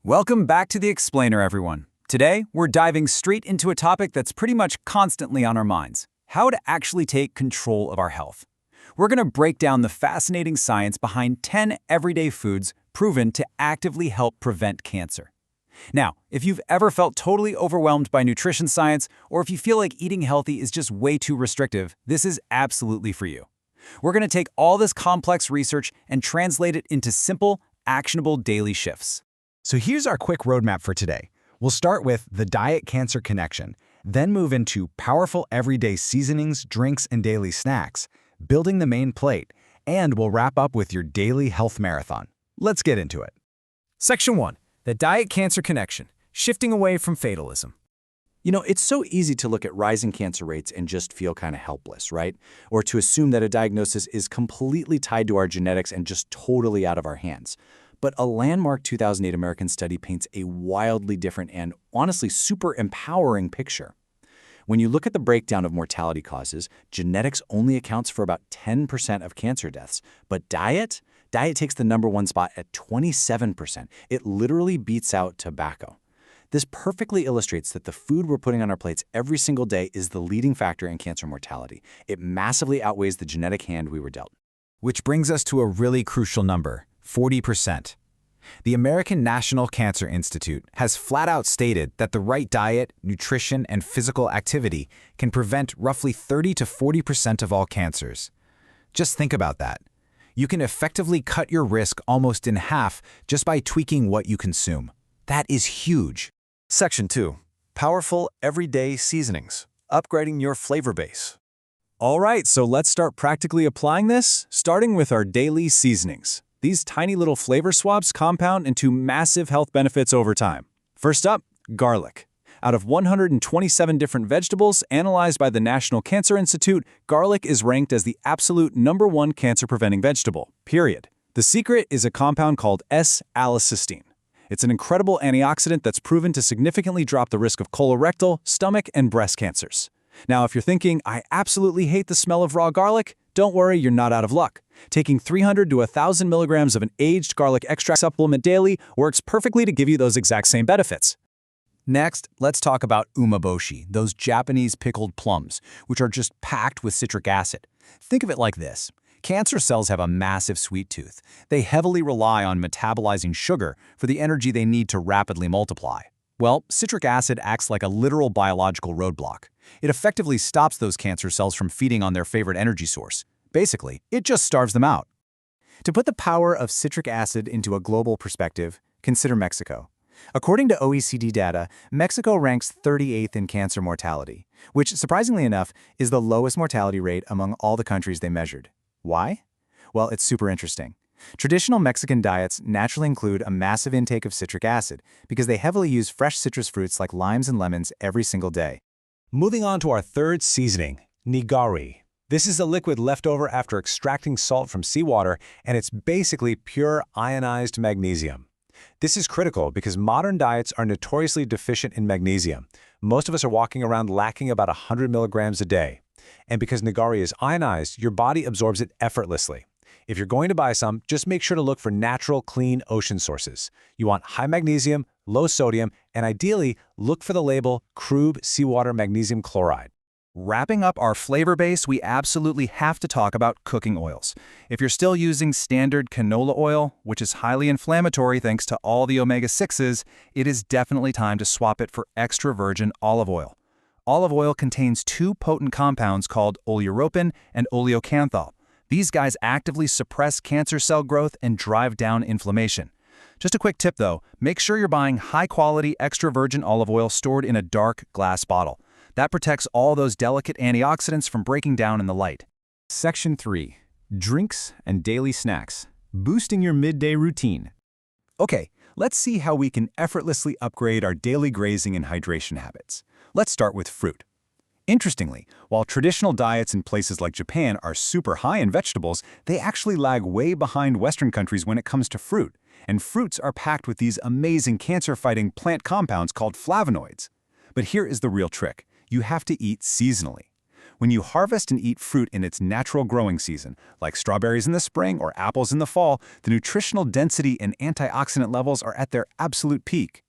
Welcome back to The Explainer, everyone. Today, we're diving straight into a topic that's pretty much constantly on our minds: how to actually take control of our health. We're going to break down the fascinating science behind 10 everyday foods proven to actively help prevent cancer. Now, if you've ever felt totally overwhelmed by nutrition science, or if you feel like eating healthy is just way too restrictive, this is absolutely for you. We're going to take all this complex research and translate it into simple, actionable daily shifts. So here's our quick roadmap for today. We'll start with the diet-cancer connection, then move into powerful everyday seasonings, drinks, and daily snacks, building the main plate, and we'll wrap up with your daily health marathon. Let's get into it. Section 1. The diet-cancer connection, shifting away from fatalism. It's so easy to look at rising cancer rates and just feel kind of helpless, right? Or to assume that a diagnosis is completely tied to our genetics and just totally out of our hands. But a landmark 2008 American study paints a wildly different and honestly super empowering picture. When you look at the breakdown of mortality causes, genetics only accounts for about 10% of cancer deaths. But diet takes the #1 spot at 27%. It literally beats out tobacco. This perfectly illustrates that the food we're putting on our plates every single day is the leading factor in cancer mortality. It massively outweighs the genetic hand we were dealt. Which brings us to a really crucial number: 40%. The American National Cancer Institute has flat out stated that the right diet, nutrition, and physical activity can prevent roughly 30 to 40% of all cancers. Just think about that. You can effectively cut your risk almost in half just by tweaking what you consume. That is huge. Section 2. Powerful everyday seasonings, upgrading your flavor base. All right, so let's start practically applying this, starting with our daily seasonings. These tiny little flavor swaps compound into massive health benefits over time. First up, garlic. Out of 127 different vegetables analyzed by the National Cancer Institute, garlic is ranked as the absolute #1 cancer-preventing vegetable, period. The secret is a compound called S-allicystine. It's an incredible antioxidant that's proven to significantly drop the risk of colorectal, stomach, and breast cancers. Now, if you're thinking, I absolutely hate the smell of raw garlic, don't worry, you're not out of luck. Taking 300 to 1,000 milligrams of an aged garlic extract supplement daily works perfectly to give you those exact same benefits. Next, let's talk about umeboshi, those Japanese pickled plums, which are just packed with citric acid. Think of it like this. Cancer cells have a massive sweet tooth. They heavily rely on metabolizing sugar for the energy they need to rapidly multiply. Well, citric acid acts like a literal biological roadblock. It effectively stops those cancer cells from feeding on their favorite energy source. Basically, it just starves them out. To put the power of citric acid into a global perspective, consider Mexico. According to OECD data, Mexico ranks 38th in cancer mortality, which, surprisingly enough, is the lowest mortality rate among all the countries they measured. Why? Well, it's super interesting. Traditional Mexican diets naturally include a massive intake of citric acid because they heavily use fresh citrus fruits like limes and lemons every single day. Moving on to our third seasoning, nigari. This is a liquid left over after extracting salt from seawater, and it's basically pure ionized magnesium. This is critical because modern diets are notoriously deficient in magnesium. Most of us are walking around lacking about 100 milligrams a day. And because nigari is ionized, your body absorbs it effortlessly. If you're going to buy some, just make sure to look for natural, clean ocean sources. You want high magnesium, low sodium, and ideally, look for the label Krube Seawater Magnesium Chloride. Wrapping up our flavor base, we absolutely have to talk about cooking oils. If you're still using standard canola oil, which is highly inflammatory thanks to all the omega-6s, it is definitely time to swap it for extra virgin olive oil. Olive oil contains two potent compounds called oleuropein and oleocanthal. These guys actively suppress cancer cell growth and drive down inflammation. Just a quick tip though, make sure you're buying high-quality extra virgin olive oil stored in a dark glass bottle. That protects all those delicate antioxidants from breaking down in the light. Section 3. Drinks and daily snacks, boosting your midday routine. Okay, let's see how we can effortlessly upgrade our daily grazing and hydration habits. Let's start with fruit. Interestingly, while traditional diets in places like Japan are super high in vegetables, they actually lag way behind Western countries when it comes to fruit. And fruits are packed with these amazing cancer-fighting plant compounds called flavonoids. But here is the real trick. You have to eat seasonally. When you harvest and eat fruit in its natural growing season, like strawberries in the spring or apples in the fall, the nutritional density and antioxidant levels are at their absolute peak.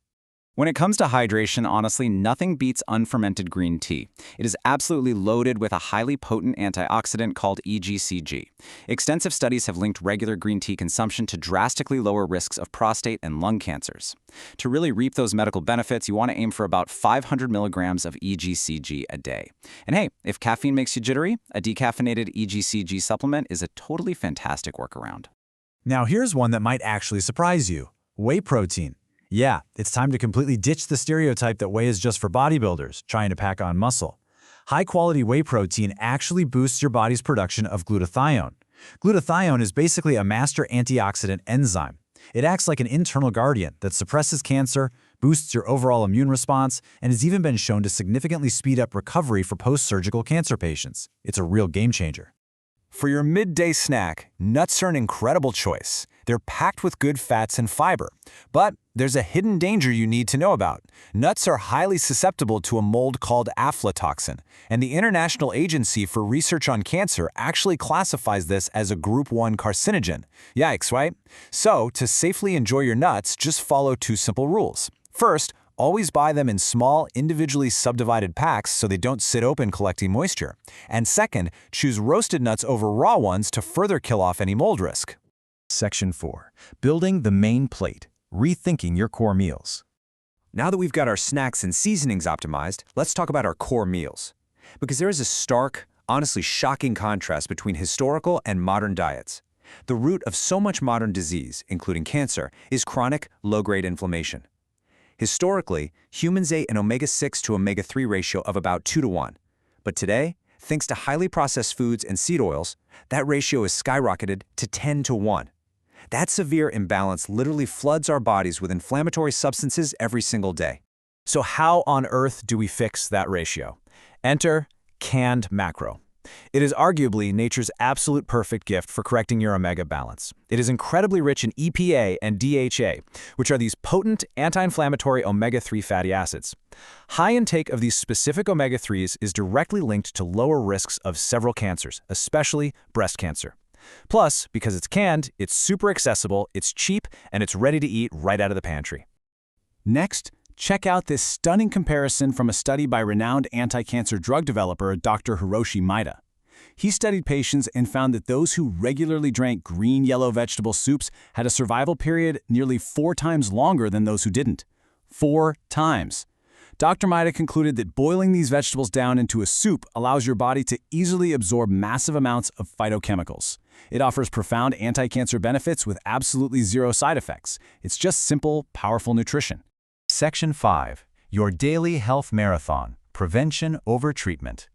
When it comes to hydration, honestly, nothing beats unfermented green tea. It is absolutely loaded with a highly potent antioxidant called EGCG. Extensive studies have linked regular green tea consumption to drastically lower risks of prostate and lung cancers. To really reap those medical benefits, you want to aim for about 500 milligrams of EGCG a day. And hey, if caffeine makes you jittery, a decaffeinated EGCG supplement is a totally fantastic workaround. Now here's one that might actually surprise you. Whey protein. Yeah, it's time to completely ditch the stereotype that whey is just for bodybuilders trying to pack on muscle. High-quality whey protein actually boosts your body's production of glutathione. Glutathione is basically a master antioxidant enzyme. It acts like an internal guardian that suppresses cancer, boosts your overall immune response, and has even been shown to significantly speed up recovery for post-surgical cancer patients. It's a real game changer. For your midday snack, nuts are an incredible choice. They're packed with good fats and fiber. But there's a hidden danger you need to know about. Nuts are highly susceptible to a mold called aflatoxin, and the International Agency for Research on Cancer actually classifies this as a Group 1 carcinogen. Yikes, right? So, to safely enjoy your nuts, just follow 2 simple rules. First, always buy them in small, individually subdivided packs so they don't sit open collecting moisture. And second, choose roasted nuts over raw ones to further kill off any mold risk. Section 4. Building the main plate. Rethinking your core meals. Now that we've got our snacks and seasonings optimized, let's talk about our core meals. Because there is a stark, honestly shocking contrast between historical and modern diets. The root of so much modern disease, including cancer, is chronic, low-grade inflammation. Historically, humans ate an omega-6 to omega-3 ratio of about 2 to 1. But today, thanks to highly processed foods and seed oils, that ratio is skyrocketed to 10 to 1. That severe imbalance literally floods our bodies with inflammatory substances every single day. So how on earth do we fix that ratio? Enter canned macro. It is arguably nature's absolute perfect gift for correcting your omega balance. It is incredibly rich in EPA and DHA, which are these potent anti-inflammatory omega-3 fatty acids. High intake of these specific omega-3s is directly linked to lower risks of several cancers, especially breast cancer. Plus, because it's canned, it's super accessible, it's cheap, and it's ready to eat right out of the pantry. Next, check out this stunning comparison from a study by renowned anti-cancer drug developer Dr. Hiroshi Maeda. He studied patients and found that those who regularly drank green-yellow vegetable soups had a survival period nearly 4 times longer than those who didn't. 4 times. Dr. Maeda concluded that boiling these vegetables down into a soup allows your body to easily absorb massive amounts of phytochemicals. It offers profound anti-cancer benefits with absolutely 0 side effects. It's just simple, powerful nutrition. Section 5. Your daily health marathon. Prevention over treatment.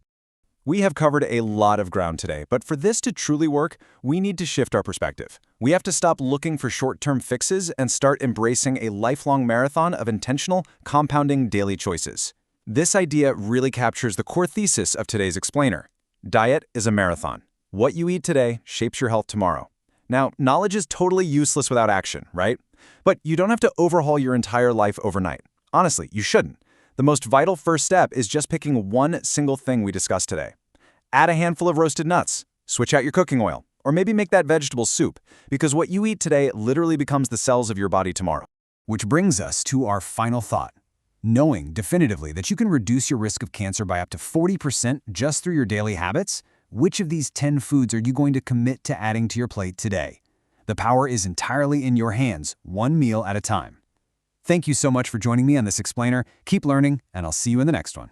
We have covered a lot of ground today, but for this to truly work, we need to shift our perspective. We have to stop looking for short-term fixes and start embracing a lifelong marathon of intentional, compounding daily choices. This idea really captures the core thesis of today's explainer. Diet is a marathon. What you eat today shapes your health tomorrow. Now, knowledge is totally useless without action, right? But you don't have to overhaul your entire life overnight. Honestly, you shouldn't. The most vital first step is just picking one single thing we discussed today. Add a handful of roasted nuts, switch out your cooking oil, or maybe make that vegetable soup, because what you eat today literally becomes the cells of your body tomorrow. Which brings us to our final thought. Knowing definitively that you can reduce your risk of cancer by up to 40% just through your daily habits, which of these 10 foods are you going to commit to adding to your plate today? The power is entirely in your hands, one meal at a time. Thank you so much for joining me on this explainer. Keep learning, and I'll see you in the next one.